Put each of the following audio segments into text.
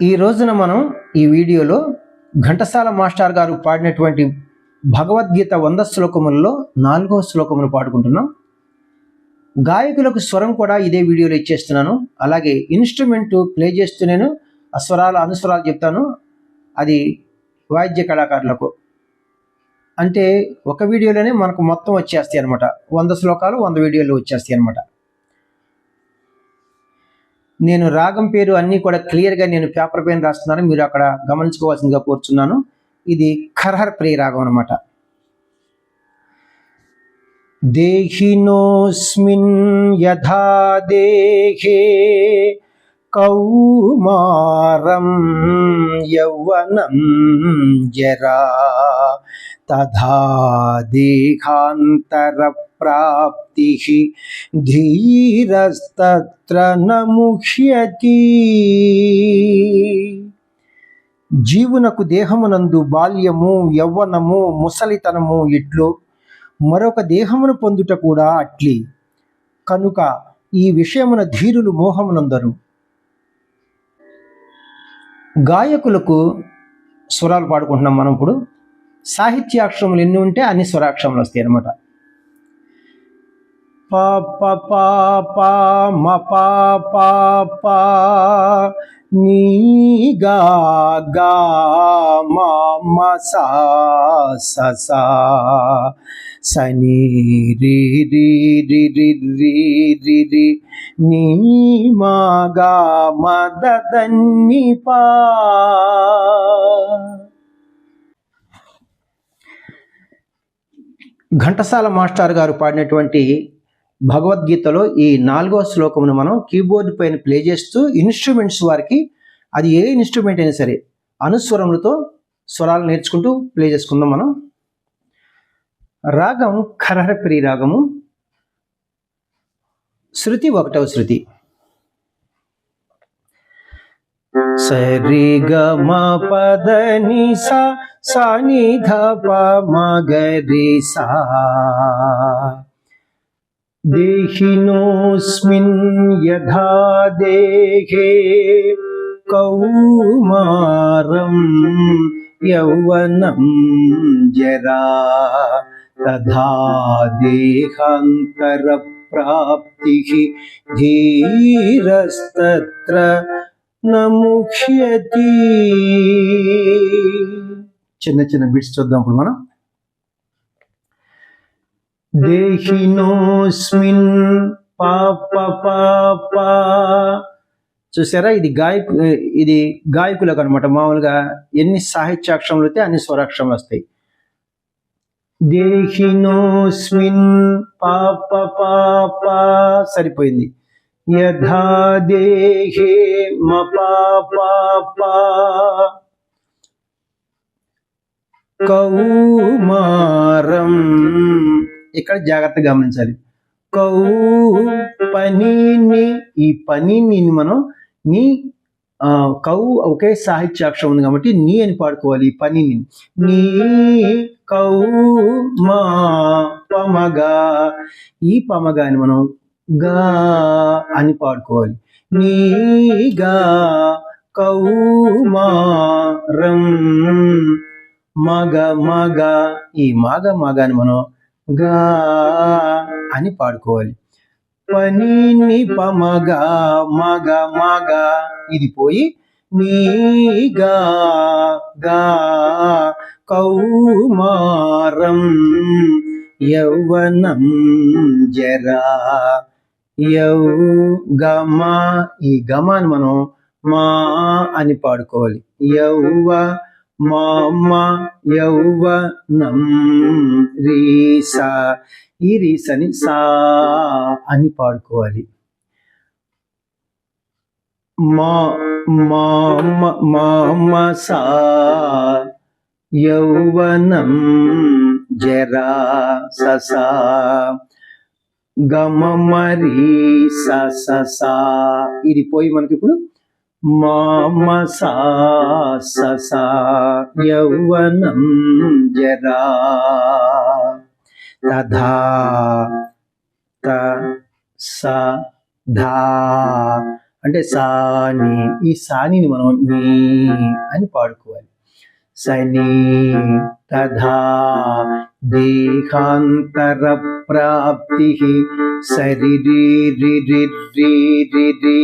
ఈ రోజున మనం ఈ వీడియోలో ఘంటసాల మాస్టర్ గారు పాడినటువంటి భగవద్గీత 100 శ్లోకములలో 4వ శ్లోకమును పాడుకుంటున్నాం. గాయకులకు స్వరం కూడా ఇదే వీడియోలో ఇచ్చేస్తున్నాను. అలాగే ఇన్స్ట్రుమెంట్ ప్లే చేస్తూ నేను ఆ స్వరాలు అనుస్వరాలు చెప్తాను. అది వాయిద్య కళాకారులకు అంటే ఒక వీడియోలోనే మనకు మొత్తం వచ్చేస్తాయి అనమాట. 100 శ్లోకాలు 100 వీడియోలు వచ్చేస్తాయి అనమాట. నేను రాగం పేరు అన్నీ కూడా క్లియర్గా నేను పేపర్ పైన రాస్తున్నాను, మీరు అక్కడ గమనించుకోవాల్సిందిగా కోరుచున్నాను. ఇది ఖరహర ప్రియ రాగం అనమాట. దేహినోస్మిన్ యథా దేహే కౌమారం యౌవనం జరా తథా దేహాంతర ప్రాప్తి ధీరస్తత్ర నముహ్యతి. జీవునకు దేహమునందు బాల్యము యవ్వనము ముసలితనము ఇట్లు మరొక దేహమును పొందుట కూడా అట్లి. కనుక ఈ విషయమున ధీరులు మోహమునందరు. గాయకులకు స్వరాలు పాడుకుంటున్నాం మనం. ఇప్పుడు సాహిత్యాక్షరములు ఎన్ని ఉంటే అన్ని స్వరాక్షరములు వస్తాయి అన్నమాట. ప ప ప ప మ ప ప ప నీ గా గా మ మ సా స సా సని రి రి రి రి రి రి రి నీ మా గా మ ద ద ని పా. ఘంటసాల మాస్టర్ గారు పాడినటువంటి భగవద్గీతలో ఈ 4వ శ్లోకమును మనం కీబోర్డ్ పైన ప్లే చేస్తూ ఇన్స్ట్రుమెంట్స్ వారికి, అది ఏ ఇన్స్ట్రుమెంట్ అయినా సరే, అనుస్వరములతో స్వరాలు నేర్చుకుంటూ ప్లే చేసుకుందాం మనం. రాగం ఖరహర ప్రియ రాగము. శృతి 1వ శృతి. సరి గ మ పద ని సా సా ని ధ ప మ గ రి సా. దేహినోస్మిన్ యథా దేహే కౌమారం యౌవనం జరా తథా దేహాంతర ప్రాప్తి ధీరస్తత్ర నముహ్యతి. చిన్న చిన్న బిట్స్ చూద్దాం ఇప్పుడు మనం. దేహినోస్మిన్ పాప పాప. చూసారా, ఇది గాయకులకు అనమాట. మామూలుగా ఎన్ని సాహిత్యాక్షరములు అయితే అన్ని స్వరాక్షరములు వస్తాయి. దేహినోస్మిన్ పాప పాప సరిపోయింది. యథా దేహే మ పాప కౌమారం. ఇక్కడ జాగ్రత్తగా గమనించాలి. కౌ పనిని, ఈ పనిని మనం నీ కౌ ఒకే సాహిత్యాక్షరం ఉంది కాబట్టి నీ అని పాడుకోవాలి. ఈ పనిని నీ కౌ మా పమగా, ఈ పమగాని మనం గా అని పాడుకోవాలి. నీ గా కౌమారం మగ మగ, ఈ మగ మగాని మనం గా అని పాడుకోవాలి. పని పమగా మగ మగ, ఇది పోయి నీ గా గా కౌమారం యౌవనం జరా. గమ, ఈ గమాని మనం మా అని పాడుకోవాలి. యౌవనం రీసా, ఈ రీసని సా అని పాడుకోవాలి. మా సా యౌవనం జరా ససా గమ మరి ససా, ఇది పోయి మనకి ఇప్పుడు మామ సా ససా యౌవనం జరా తథా త స ధా అంటే సాని, ఈ సానిని మనం నీ అని పాడుకోవాలి. సని తథా దేహాంతర ప్రాప్తి సరి రి రి రి రి రి రి.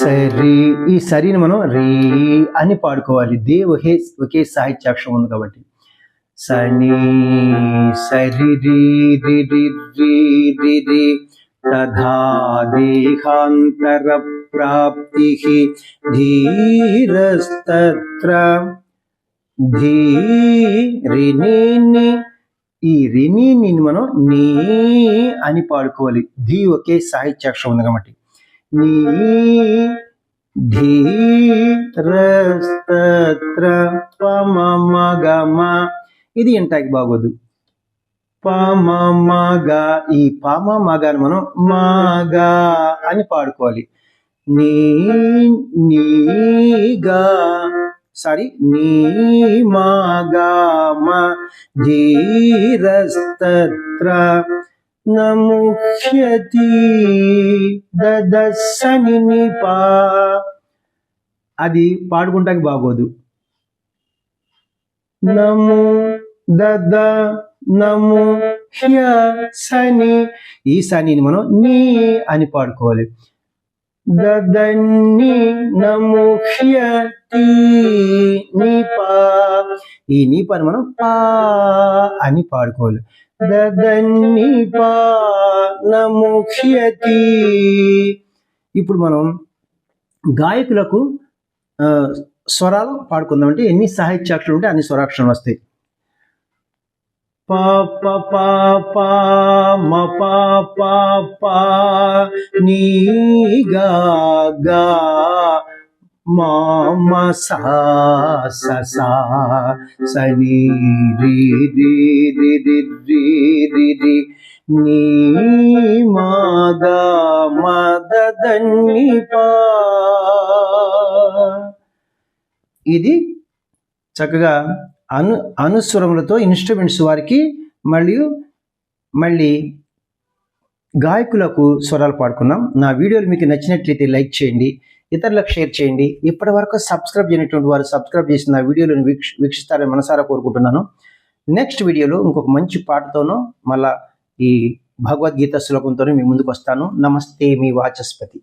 సరి, ఈ సరిని మనం రీ అని పాడుకోవాలి. దే ఒకే సాహిత్యాక్షరం ఉంది కాబట్టి. సని సరి రి రి రి రి రి రి తథా దేహాంతర ప్రాప్తి ధీరస్తత్ర ధీ రిని, ఈ రిని మనం నీ అని పాడుకోవాలి. ధీ ఒకే సాహిత్యాక్షరం ఉంది కాబట్టి. నీ ధీరస్తత్ర పమమగమ, ఇది ఇంటాకి బాగోదు. పమమగ, ఈ పమమగని మనం మగా అని పాడుకోవాలి. నీగా సారీ నీ మగమ ధీరస్తత్ర నముఖ్యతి దదసని నిపా, అది పాడుకుంటానికి బాగోదు. నము దద నము హ్య సని, ఈ సనిని మనం నీ అని పాడుకోవాలి. దదన్ని నము హ్యతి నిపా, ఈ నీపాని మనం పా అని పాడుకోవాలి. దదన్ని పా నము హ్యతి. ఇప్పుడు మనం గాయకులకు స్వరాలు పాడుకుందాం. అంటే ఎన్ని సాహిత్యాక్షరాలు ఉంటే అన్ని స్వరాక్షరాలు వస్తాయి. ప ప ప ప మ ప ప ప నీ గా గా మా మ సా స సా సని రి రి రి రి రి రి రి నీ మా గా మ దదన్ని పా. ఇది చక్కగా అనుస్వరములతో ఇన్స్ట్రుమెంట్స్ వారికి మళ్ళీ గాయకులకు స్వరాలు పాడుకున్నాం. నా వీడియోలు మీకు నచ్చినట్లయితే లైక్ చేయండి, ఇతరులకు షేర్ చేయండి. ఇప్పటి వరకు సబ్స్క్రైబ్ చేయనటువంటి వారు సబ్స్క్రైబ్ చేసి నా వీడియోలను వీక్షిస్తారని మనసారా కోరుకుంటున్నాను. నెక్స్ట్ వీడియోలో ఇంకొక మంచి పాటతోనో మళ్ళా ఈ భగవద్గీత శ్లోకంతోనే మీ ముందుకు వస్తాను. నమస్తే, మీ వాచస్పతి.